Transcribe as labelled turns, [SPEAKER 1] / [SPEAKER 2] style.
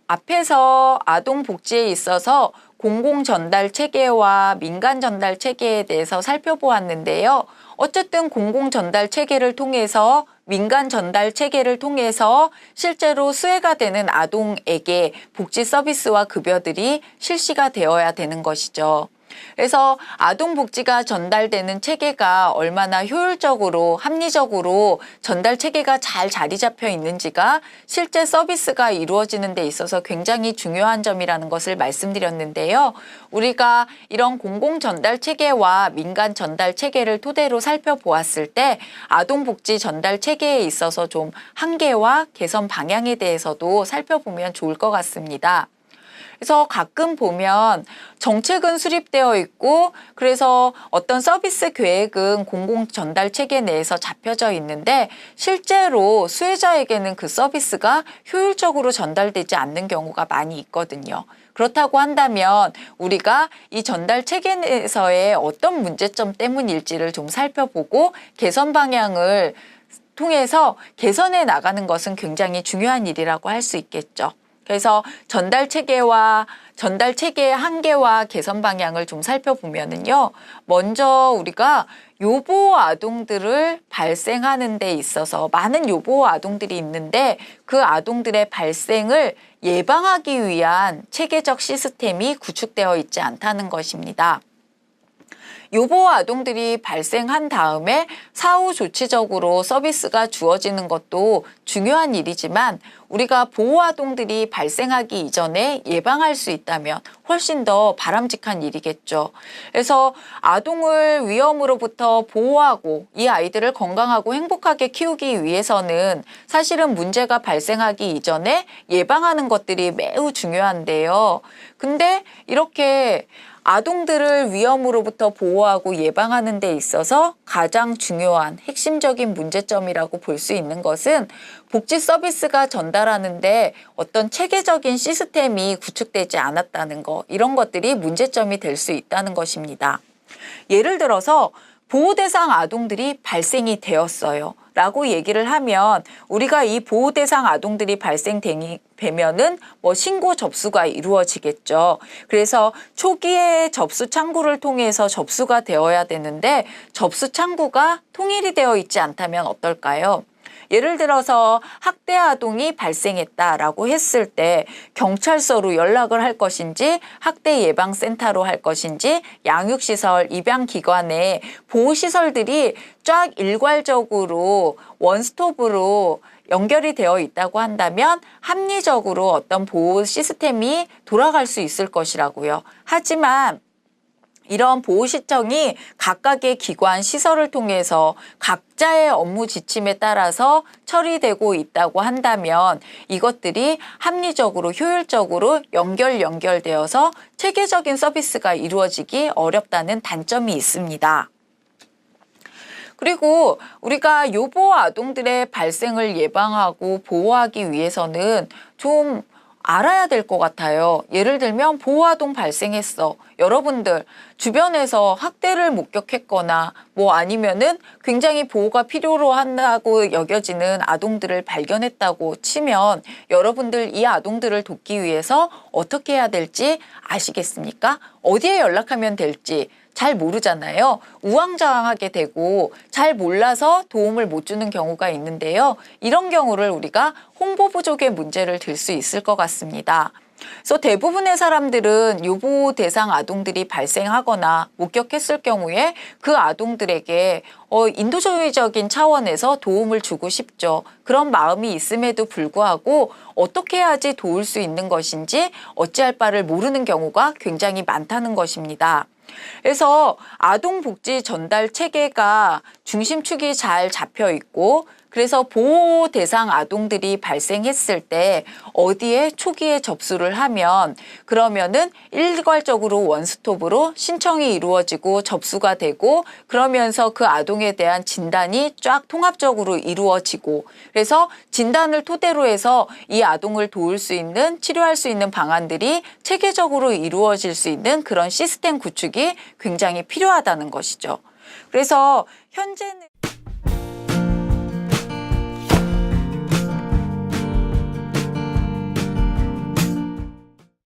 [SPEAKER 1] 앞에서 아동복지에 있어서 공공전달체계와 민간전달체계에 대해서 살펴보았는데요. 어쨌든 공공전달체계를 통해서 민간전달체계를 통해서 실제로 수혜가 되는 아동에게 복지 서비스와 급여들이 실시가 되어야 되는 것이죠. 그래서 아동복지가 전달되는 체계가 얼마나 효율적으로 합리적으로 전달 체계가 잘 자리 잡혀 있는지가 실제 서비스가 이루어지는 데 있어서 굉장히 중요한 점이라는 것을 말씀드렸는데요. 우리가 이런 공공 전달 체계와 민간 전달 체계를 토대로 살펴보았을 때 아동복지 전달 체계에 있어서 좀 한계와 개선 방향에 대해서도 살펴보면 좋을 것 같습니다. 그래서 가끔 보면 정책은 수립되어 있고 그래서 어떤 서비스 계획은 공공 전달 체계 내에서 잡혀져 있는데 실제로 수혜자에게는 그 서비스가 효율적으로 전달되지 않는 경우가 많이 있거든요. 그렇다고 한다면 우리가 이 전달 체계 내에서의 어떤 문제점 때문일지를 좀 살펴보고 개선 방향을 통해서 개선해 나가는 것은 굉장히 중요한 일이라고 할 수 있겠죠. 그래서 전달 체계의 한계와 개선 방향을 좀 살펴보면은요. 먼저 우리가 요보 아동들을 발생하는 데 있어서 많은 요보 아동들이 있는데 그 아동들의 발생을 예방하기 위한 체계적 시스템이 구축되어 있지 않다는 것입니다. 요보 아동들이 발생한 다음에 사후 조치적으로 서비스가 주어지는 것도 중요한 일이지만 우리가 보호 아동들이 발생하기 이전에 예방할 수 있다면 훨씬 더 바람직한 일이겠죠. 그래서 아동을 위험으로부터 보호하고 이 아이들을 건강하고 행복하게 키우기 위해서는 사실은 문제가 발생하기 이전에 예방하는 것들이 매우 중요한데요. 근데 이렇게 아동들을 위험으로부터 보호하고 예방하는 데 있어서 가장 중요한 핵심적인 문제점이라고 볼 수 있는 것은 복지 서비스가 전달하는데 어떤 체계적인 시스템이 구축되지 않았다는 거, 이런 것들이 문제점이 될 수 있다는 것입니다. 예를 들어서 보호대상 아동들이 발생이 되었어요 라고 얘기를 하면 우리가 이 보호대상 아동들이 발생되면은 신고 접수가 이루어지겠죠. 그래서 초기에 접수 창구를 통해서 접수가 되어야 되는데 접수 창구가 통일이 되어 있지 않다면 어떨까요? 예를 들어서 학대 아동이 발생했다라고 했을 때 경찰서로 연락을 할 것인지 학대 예방센터로 할 것인지 양육시설, 입양기관의 보호시설들이 쫙 일괄적으로 원스톱으로 연결이 되어 있다고 한다면 합리적으로 어떤 보호 시스템이 돌아갈 수 있을 것이라고요. 하지만 이런 보호시청이 각각의 기관 시설을 통해서 각자의 업무 지침에 따라서 처리되고 있다고 한다면 이것들이 합리적으로 효율적으로 연결되어서 체계적인 서비스가 이루어지기 어렵다는 단점이 있습니다. 그리고 우리가 요보 아동들의 발생을 예방하고 보호하기 위해서는 좀 알아야 될 것 같아요. 예를 들면 보호아동 발생했어. 여러분들 주변에서 학대를 목격했거나 아니면은 굉장히 보호가 필요로 한다고 여겨지는 아동들을 발견했다고 치면 여러분들 이 아동들을 돕기 위해서 어떻게 해야 될지 아시겠습니까? 어디에 연락하면 될지 잘 모르잖아요. 우왕좌왕하게 되고 잘 몰라서 도움을 못 주는 경우가 있는데요. 이런 경우를 우리가 홍보 부족의 문제를 들 수 있을 것 같습니다. 그래서 대부분의 사람들은 요보 대상 아동들이 발생하거나 목격했을 경우에 그 아동들에게 인도주의적인 차원에서 도움을 주고 싶죠. 그런 마음이 있음에도 불구하고 어떻게 해야지 도울 수 있는 것인지 어찌할 바를 모르는 경우가 굉장히 많다는 것입니다. 그래서 아동복지 전달 체계가 중심축이 잘 잡혀 있고 그래서 보호 대상 아동들이 발생했을 때 어디에 초기에 접수를 하면 그러면은 일괄적으로 원스톱으로 신청이 이루어지고 접수가 되고 그러면서 그 아동에 대한 진단이 쫙 통합적으로 이루어지고 그래서 진단을 토대로 해서 이 아동을 도울 수 있는 치료할 수 있는 방안들이 체계적으로 이루어질 수 있는 그런 시스템 구축이 굉장히 필요하다는 것이죠. 그래서 현재는